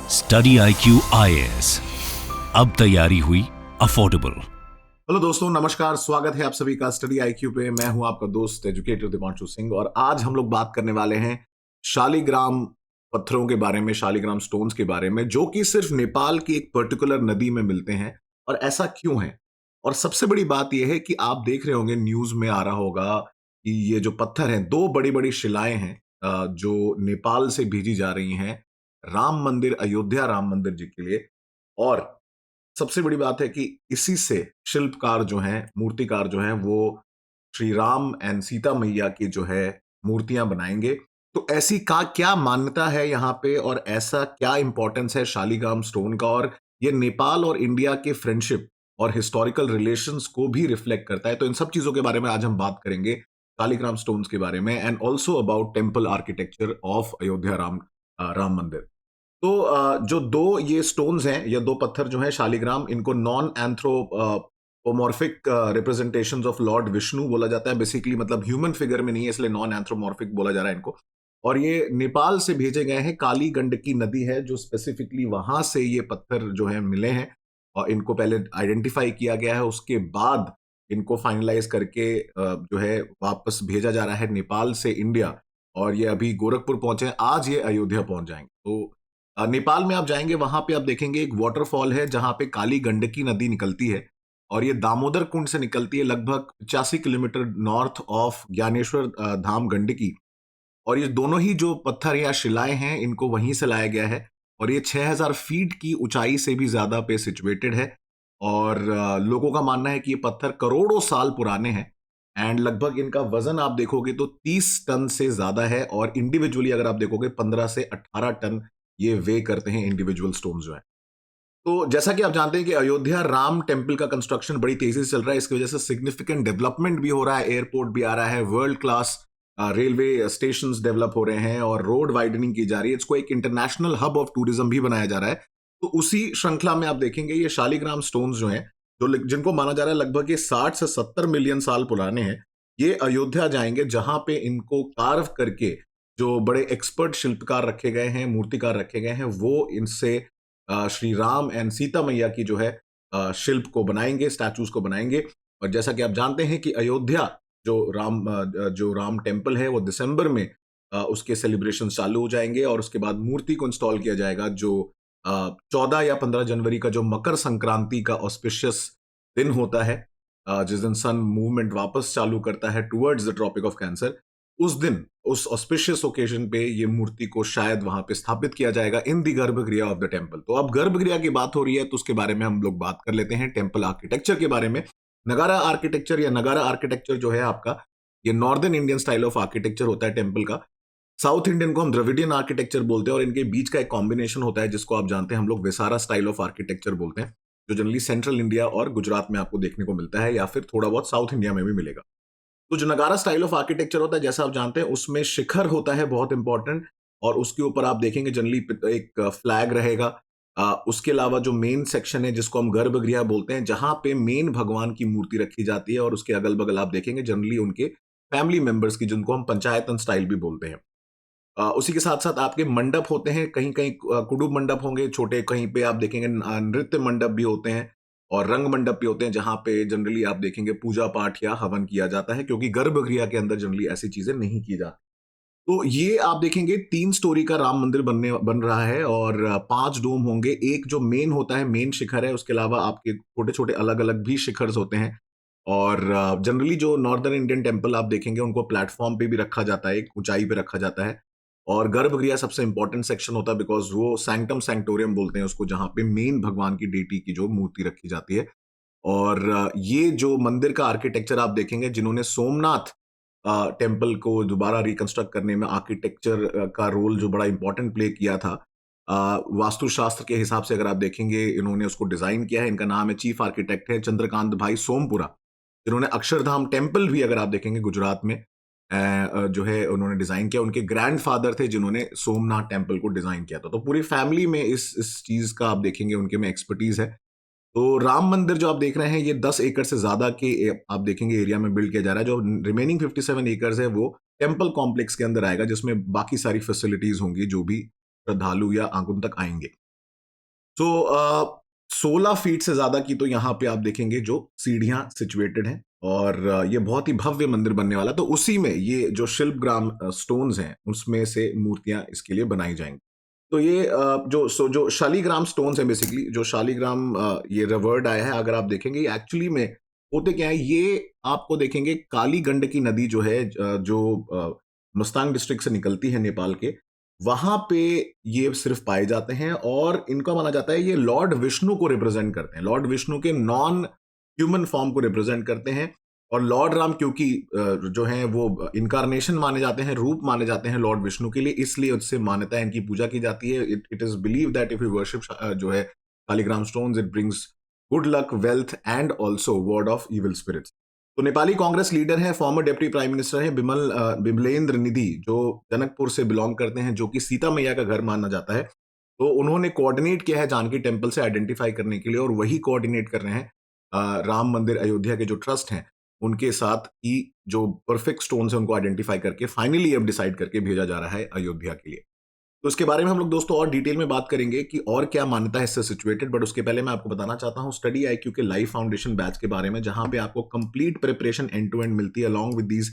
Study IQ IAS, अब तैयारी हुई अफोर्डेबल। हेलो दोस्तों, नमस्कार। स्वागत है आप सभी का स्टडी IQ पे। मैं हूं आपका दोस्त एजुकेटर दीपांशु सिंह और आज हम लोग बात करने वाले हैं शालिग्राम पत्थरों के बारे में, शालिग्राम स्टोन्स के बारे में, जो कि सिर्फ नेपाल की एक पर्टिकुलर नदी में मिलते हैं। और ऐसा क्यों है? और सबसे बड़ी बात यह है कि आप देख रहे होंगे, न्यूज में आ रहा होगा कि ये जो पत्थर हैं, दो बड़ी बड़ी शिलाएं हैं जो नेपाल से भेजी जा रही हैं राम मंदिर, अयोध्या राम मंदिर जी के लिए। और सबसे बड़ी बात है कि इसी से शिल्पकार जो हैं, मूर्तिकार जो हैं, वो श्री राम एंड सीता मैया की जो है मूर्तियां बनाएंगे। तो ऐसी का क्या मान्यता है यहाँ पे और ऐसा क्या इंपॉर्टेंस है शालिग्राम स्टोन का, और ये नेपाल और इंडिया के फ्रेंडशिप और हिस्टोरिकल रिलेशंस को भी रिफ्लेक्ट करता है। तो इन सब चीजों के बारे में आज हम बात करेंगे, शालिग्राम स्टोन्स के बारे में, and also about temple architecture of Ayodhya Ram मंदिर। तो जो दो ये स्टोन्स हैं, या दो पत्थर जो हैं शालिग्राम, इनको non anthropomorphic representations of Lord Vishnu बोला जाता है। बेसिकली मतलब ह्यूमन फिगर में नहीं है, इसलिए नॉन एंथ्रोमॉर्फिक बोला जा रहा है इनको। और ये नेपाल से भेजे गए हैं। काली गंडकी नदी है जो स्पेसिफिकली वहां से ये पत्थर जो है मिले हैं, और इनको पहले आइडेंटिफाई किया गया है, उसके बाद इनको फाइनलाइज करके जो है वापस भेजा जा रहा है नेपाल से इंडिया। और ये अभी गोरखपुर पहुंचे हैं, आज ये अयोध्या पहुंच जाएंगे। तो नेपाल में आप जाएंगे, वहां पे आप देखेंगे एक वाटरफॉल है जहां पे काली गंडकी नदी निकलती है, और ये दामोदर कुंड से निकलती है लगभग 85 किलोमीटर नॉर्थ ऑफ ज्ञानेश्वर धाम गंडकी। और ये दोनों ही जो पत्थर या शिलाएं हैं, इनको वहीं से लाया गया है। और ये 6000 फीट की ऊंचाई से भी ज्यादा पे सिचुएटेड है। और लोगों का मानना है कि ये पत्थर करोड़ों साल पुराने हैं। एंड लगभग इनका वजन आप देखोगे तो 30 टन से ज्यादा है, और इंडिविजुअली अगर आप देखोगे 15 से 18 टन ये वे करते हैं इंडिविजुअल स्टोन जो है। तो जैसा कि आप जानते हैं कि अयोध्या राम टेम्पल का कंस्ट्रक्शन बड़ी तेजी से चल रहा है। इसकी वजह से सिग्निफिकेंट डेवलपमेंट भी हो रहा है, एयरपोर्ट भी आ रहा है, world class railway stations develop हो रहे हैं, और रोड वाइडनिंग की जा रही है। इसको एक इंटरनेशनल हब ऑफ टूरिज्म भी बनाया जा रहा है। तो उसी श्रृंखला में आप देखेंगे ये शालिग्राम स्टोन्स जो हैं, जिनको माना जा रहा है लगभग ये 60 से 70 मिलियन साल पुराने हैं, ये अयोध्या जाएंगे, जहां पे इनको कार्व करके जो बड़े एक्सपर्ट शिल्पकार रखे गए हैं, मूर्तिकार रखे गए हैं, वो इनसे श्री राम एंड सीता मैया की जो है शिल्प को बनाएंगे, स्टैचूज को बनाएंगे। और जैसा कि आप जानते हैं कि अयोध्या जो राम टेम्पल है, वो दिसंबर में उसके सेलिब्रेशन चालू हो जाएंगे, और उसके बाद मूर्ति को इंस्टॉल किया जाएगा, जो 14 या 15 जनवरी का जो मकर संक्रांति का ऑस्पिशियस दिन होता है, जिस दिन सन मूवमेंट वापस चालू करता है towards the Tropic of Cancer, उस दिन, उस ऑस्पिशियस ओकेजन पे ये मूर्ति को शायद वहां पे स्थापित किया जाएगा इन दी गर्भगृह ऑफ द टेम्पल। तो अब गर्भगृह की बात हो रही है, तो उसके बारे में हम लोग बात कर लेते हैं टेम्पल आर्किटेक्चर के बारे में। नगारा आर्किटेक्चर या नगारा आर्किटेक्चर जो है आपका, ये northern Indian style of architecture होता है टेम्पल का। साउथ इंडियन को हम द्रविडियन आर्किटेक्चर बोलते हैं, और इनके बीच का एक कॉम्बिनेशन होता है जिसको आप जानते हैं हम लोग विसारा स्टाइल ऑफ आर्किटेक्चर बोलते हैं, जो जनरली सेंट्रल इंडिया और गुजरात में आपको देखने को मिलता है, या फिर थोड़ा बहुत साउथ इंडिया में भी मिलेगा। तो जो नगारा स्टाइल ऑफ आर्किटेक्चर होता है, जैसा आप जानते हैं, उसमें शिखर होता है बहुत इंपॉर्टेंट, और उसके ऊपर आप देखेंगे जनरली एक फ्लैग रहेगा। उसके अलावा जो मेन सेक्शन है, जिसको हम गर्भगृह बोलते हैं, जहां पे मेन भगवान की मूर्ति रखी जाती है, और उसके अगल बगल आप देखेंगे जनरली उनके फैमिली मेंबर्स की, जिनको हम पंचायतन स्टाइल भी बोलते हैं। उसी के साथ साथ आपके मंडप होते हैं, कहीं कहीं कुडुम मंडप होंगे छोटे, कहीं पे आप देखेंगे नृत्य मंडप भी होते हैं, और रंग मंडप भी होते हैं, जहां पे जनरली आप देखेंगे पूजा पाठ या हवन किया जाता है, क्योंकि गर्भगृह के अंदर जनरली ऐसी चीजें नहीं की जाती। तो ये आप देखेंगे 3 स्टोरी का राम मंदिर बन रहा है, और 5 डोम होंगे। एक जो मेन होता है, मेन शिखर है, उसके अलावा आपके छोटे छोटे अलग अलग भी शिखर होते हैं। और जनरली जो नॉर्दर्न इंडियन टेम्पल आप देखेंगे, उनको प्लेटफॉर्म पे भी रखा जाता है, एक ऊंचाई पे रखा जाता है। और गर्भगृह सबसे इंपॉर्टेंट सेक्शन होता है, बिकॉज वो सैंक्टम सैंक्टोरियम बोलते हैं उसको, जहां पे मेन भगवान की डेटी की जो मूर्ति रखी जाती है। और ये जो मंदिर का आर्किटेक्चर आप देखेंगे, जिन्होंने सोमनाथ टेम्पल को दोबारा रिकंस्ट्रक्ट करने में आर्किटेक्चर का रोल जो बड़ा इंपॉर्टेंट प्ले किया था, वास्तुशास्त्र के हिसाब से अगर आप देखेंगे, इन्होंने उसको डिजाइन किया है। इनका नाम है, चीफ आर्किटेक्ट है चंद्रकांत भाई सोमपुरा, जिन्होंने अक्षरधाम टेम्पल भी अगर आप देखेंगे गुजरात में जो है उन्होंने डिजाइन किया। उनके ग्रैंडफादर थे जिन्होंने सोमनाथ टेम्पल को डिजाइन किया था। तो पूरी फैमिली में इस चीज का आप देखेंगे उनके में एक्सपर्टीज है। तो राम मंदिर जो आप देख रहे हैं, ये 10 एकड़ से ज्यादा के आप देखेंगे एरिया में बिल्ड किया जा रहा है। जो रिमेनिंग 57 एकर्स है, वो टेम्पल कॉम्प्लेक्स के अंदर आएगा, जिसमें बाकी सारी फैसिलिटीज होंगी जो भी श्रद्धालु या आगंतुक आएंगे। तो 16 फीट से ज्यादा की तो यहाँ पे आप देखेंगे जो सीढ़ियां सिचुएटेड हैं, और ये बहुत ही भव्य मंदिर बनने वाला। तो उसी में ये जो शिल्पग्राम स्टोन्स हैं उसमें से मूर्तियां इसके लिए बनाई जाएंगी। तो ये जो शालीग्राम स्टोन्स हैं, बेसिकली जो शालीग्राम ये वर्ड आया है, अगर आप देखेंगे ये एक्चुअली में होते क्या है, ये आपको देखेंगे काली गंडकी नदी जो है, मुस्तांग डिस्ट्रिक्ट से निकलती है नेपाल के, वहां पे ये सिर्फ पाए जाते हैं। और इनका माना जाता है ये लॉर्ड विष्णु को रिप्रेजेंट करते हैं, लॉर्ड विष्णु के नॉन ह्यूमन फॉर्म को रिप्रेजेंट करते हैं। और लॉर्ड राम क्योंकि जो है वो इनकारनेशन माने जाते हैं, रूप माने जाते हैं लॉर्ड विष्णु के लिए, इसलिए उससे मान्यता है, इनकी पूजा की जाती है। It is believe that if you worship जो है Shaligram stones, it brings good luck, wealth and also ward of evil spirits. तो नेपाली कांग्रेस लीडर हैं, फॉर्मर डिप्टी प्राइम मिनिस्टर हैं बिमलेंद्र निधि, जो जनकपुर से बिलोंग करते हैं, जो कि सीता मैया का घर माना जाता है। तो उन्होंने कोऑर्डिनेट किया है जानकी टेम्पल से आइडेंटिफाई करने के लिए, और वही कोऑर्डिनेट कर रहे हैं राम मंदिर अयोध्या के जो ट्रस्ट हैं उनके साथ, कि जो परफेक्ट स्टोन्स हैं उनको आइडेंटिफाई करके फाइनली अब डिसाइड करके भेजा जा रहा है अयोध्या के लिए। तो इसके बारे में हम लोग दोस्तों और डिटेल में बात करेंगे कि और क्या मान्यता है इससे सिचुएटेड। बट उसके पहले मैं आपको बताना चाहता हूं स्टडी आईक्यू के लाइव फाउंडेशन बैच के बारे में, जहां पे आपको complete preparation end to end मिलती है, along with these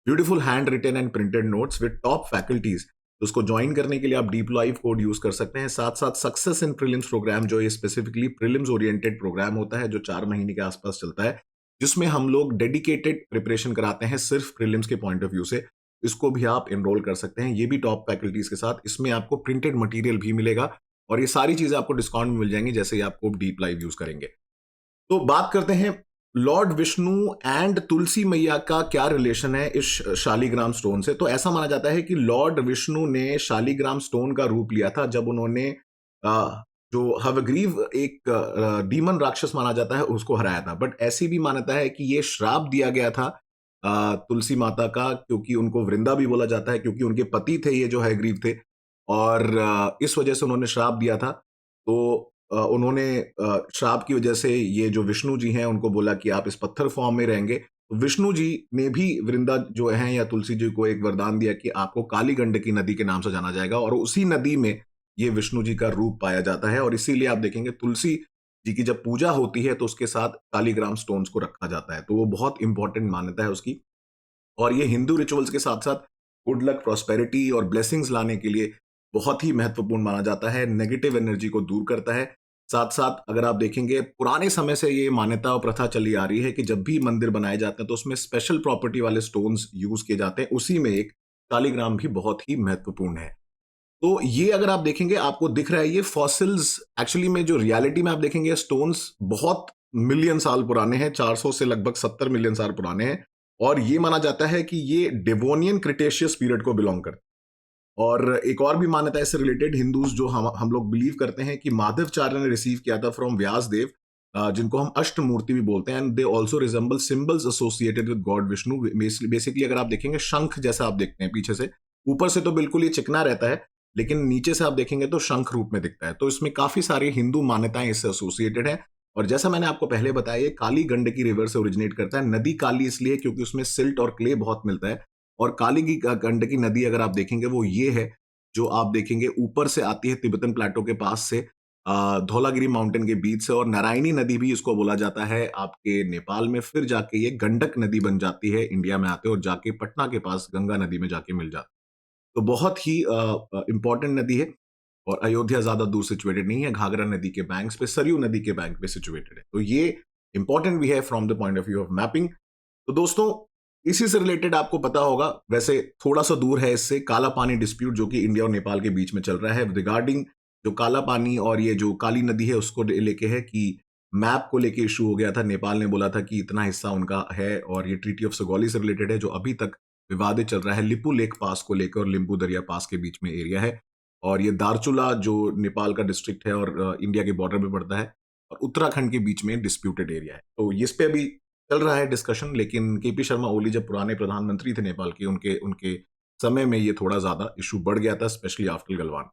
beautiful handwritten and printed notes with top faculties. तो उसको ज्वाइन करने के लिए आप डीप लाइव कोड यूज कर सकते हैं। साथ साथ सक्सेस इन प्रीलिम्स प्रोग्राम, जो ये स्पेसिफिकली प्रीलिम्स ओरिएंटेड प्रोग्राम होता है, जो 4 महीने के आसपास चलता है, जिसमें हम लोग डेडिकेटेड प्रिपरेशन कराते हैं सिर्फ प्रीलिम्स के पॉइंट ऑफ व्यू से। इसको भी आप एनरोल कर सकते हैं, ये भी टॉप फैकल्टीज के साथ। इसमें आपको प्रिंटेड मटेरियल भी मिलेगा, और ये सारी चीजें आपको डिस्काउंट में मिल जाएंगी जैसे ही आपको डीप लाइव यूज करेंगे। तो बात करते हैं लॉर्ड विष्णु एंड तुलसी मैया का क्या रिलेशन है इस शालीग्राम स्टोन से। तो ऐसा माना जाता है कि लॉर्ड विष्णु ने शालीग्राम स्टोन का रूप लिया था जब उन्होंने जो हवग्रीव, एक डीमन राक्षस माना जाता है, उसको हराया था। बट ऐसी भी मान्यता है कि ये श्राप दिया गया था तुलसी माता का, क्योंकि उनको वृंदा भी बोला जाता है, क्योंकि उनके पति थे ये जो हयग्रीव थे, और इस वजह से उन्होंने श्राप दिया था। तो उन्होंने श्राप की वजह से ये जो विष्णु जी हैं उनको बोला कि आप इस पत्थर फॉर्म में रहेंगे। तो विष्णु जी ने भी वृंदा जो है या तुलसी जी को एक वरदान दिया कि आपको काली गंडकी नदी के नाम से जाना जाएगा, और उसी नदी में ये विष्णु जी का रूप पाया जाता है। और इसीलिए आप देखेंगे तुलसी जी की जब पूजा होती है तो उसके साथ शालीग्राम स्टोन्स को रखा जाता है। तो वो बहुत इंपॉर्टेंट मान्यता है उसकी, और ये हिंदू रिचुअल्स के साथ साथ गुड लक, प्रॉस्पेरिटी और ब्लेसिंग्स लाने के लिए बहुत ही महत्वपूर्ण माना जाता है। नेगेटिव एनर्जी को दूर करता है। साथ साथ अगर आप देखेंगे पुराने समय से ये मान्यता और प्रथा चली आ रही है कि जब भी मंदिर बनाए जाते हैं तो उसमें स्पेशल प्रॉपर्टी वाले स्टोन्स यूज किए जाते हैं। उसी में एक शालीग्राम भी बहुत ही महत्वपूर्ण है। तो ये अगर आप देखेंगे आपको दिख रहा है ये फॉसिल्स, एक्चुअली में जो रियलिटी में आप देखेंगे स्टोन्स बहुत मिलियन साल पुराने हैं, 400 से लगभग 70 मिलियन साल पुराने हैं। और ये माना जाता है कि ये डेवोनियन क्रिटेशियस पीरियड को बिलोंग करते हैं। और एक और भी मान्यता है इससे रिलेटेड, हिंदूज जो हम लोग बिलीव करते हैं कि माधवाचार्य ने रिसीव किया था फ्रॉम व्यास देव, जिनको हम अष्टमूर्ति भी बोलते हैं, and they also resemble symbols associated with God Vishnu. Basically अगर आप देखेंगे शंख जैसा आप देखते हैं पीछे से, ऊपर से तो बिल्कुल ये चिकना रहता है, लेकिन नीचे से आप देखेंगे तो शंख रूप में दिखता है। तो इसमें काफी सारी हिंदू मान्यताएं इससे एसोसिएटेड है। और जैसा मैंने आपको पहले बताया, ये काली गंडकी रिवर से ओरिजिनेट करता है। नदी काली इसलिए क्योंकि उसमें सिल्ट और क्ले बहुत मिलता है। और काली की गंडकी नदी अगर आप देखेंगे वो ये है, जो आप देखेंगे ऊपर से आती है तिब्बतन प्लेटो के पास से, धौलागिरी माउंटेन के बीच से, और नारायणी नदी भी इसको बोला जाता है आपके नेपाल में। फिर जाके ये गंडक नदी बन जाती है इंडिया में आते, और जाके पटना के पास गंगा नदी में जाके मिल जाती है। तो बहुत ही इंपॉर्टेंट नदी है, और अयोध्या ज्यादा दूर सिचुएटेड नहीं है, घाघरा नदी के बैंक्स पे, सरयू नदी के बैंक पे सिचुएटेड है। तो ये इंपॉर्टेंट भी है from the point of view of mapping. तो दोस्तों इसी से रिलेटेड आपको पता होगा, वैसे थोड़ा सा दूर है इससे, काला पानी डिस्प्यूट जो कि इंडिया और नेपाल के बीच में चल रहा है रिगार्डिंग जो काला पानी और ये जो काली नदी है उसको लेके है, कि मैप को लेके इशू हो गया था। नेपाल ने बोला था कि इतना हिस्सा उनका है, और ये ट्रीटी ऑफ सगौली से रिलेटेड है, जो अभी तक विवादित चल रहा है। लिपू लेक पास को लेकर और लिम्बू दरिया पास के बीच में एरिया है, और ये दारचुला जो नेपाल का डिस्ट्रिक्ट है और इंडिया के बॉर्डर पे पड़ता है, और उत्तराखंड के बीच में डिस्प्यूटेड एरिया है। तो इस पे अभी चल रहा है डिस्कशन, लेकिन केपी शर्मा ओली जब पुराने प्रधानमंत्री थे नेपाल के, उनके समय में ये थोड़ा ज्यादा इशू बढ़ गया था, स्पेशली आफ्टर गलवान।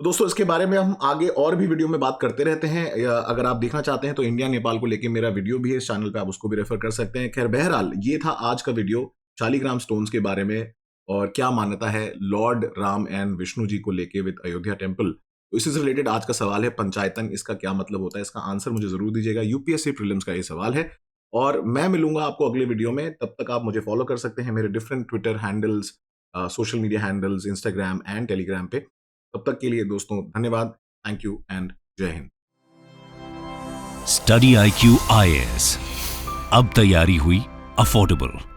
तो दोस्तों इसके बारे में हम आगे और भी वीडियो में बात करते रहते हैं। अगर आप देखना चाहते हैं तो इंडिया नेपाल को लेके मेरा वीडियो भी है इस चैनल पे, आप उसको भी रेफर कर सकते हैं। खैर बहरहाल ये था आज का वीडियो शालीग्राम स्टोन्स के बारे में, और क्या मान्यता है लॉर्ड राम एंड विष्णु जी को लेके विद अयोध्या टेम्पल। तो इसी से रिलेटेड आज का सवाल है पंचायतन, इसका क्या मतलब होता है, इसका आंसर मुझे जरूर दीजिएगा। यूपीएससी प्रीलिम्स का ये सवाल है और मैं मिलूंगा आपको अगले वीडियो में। तब तक आप मुझे फॉलो कर सकते हैं मेरे different Twitter handles, social media handles, Instagram and Telegram पे। तब तक के लिए दोस्तों धन्यवाद, थैंक यू एंड जय हिंद। स्टडी IQ IAS, अब तैयारी हुई अफोर्डेबल।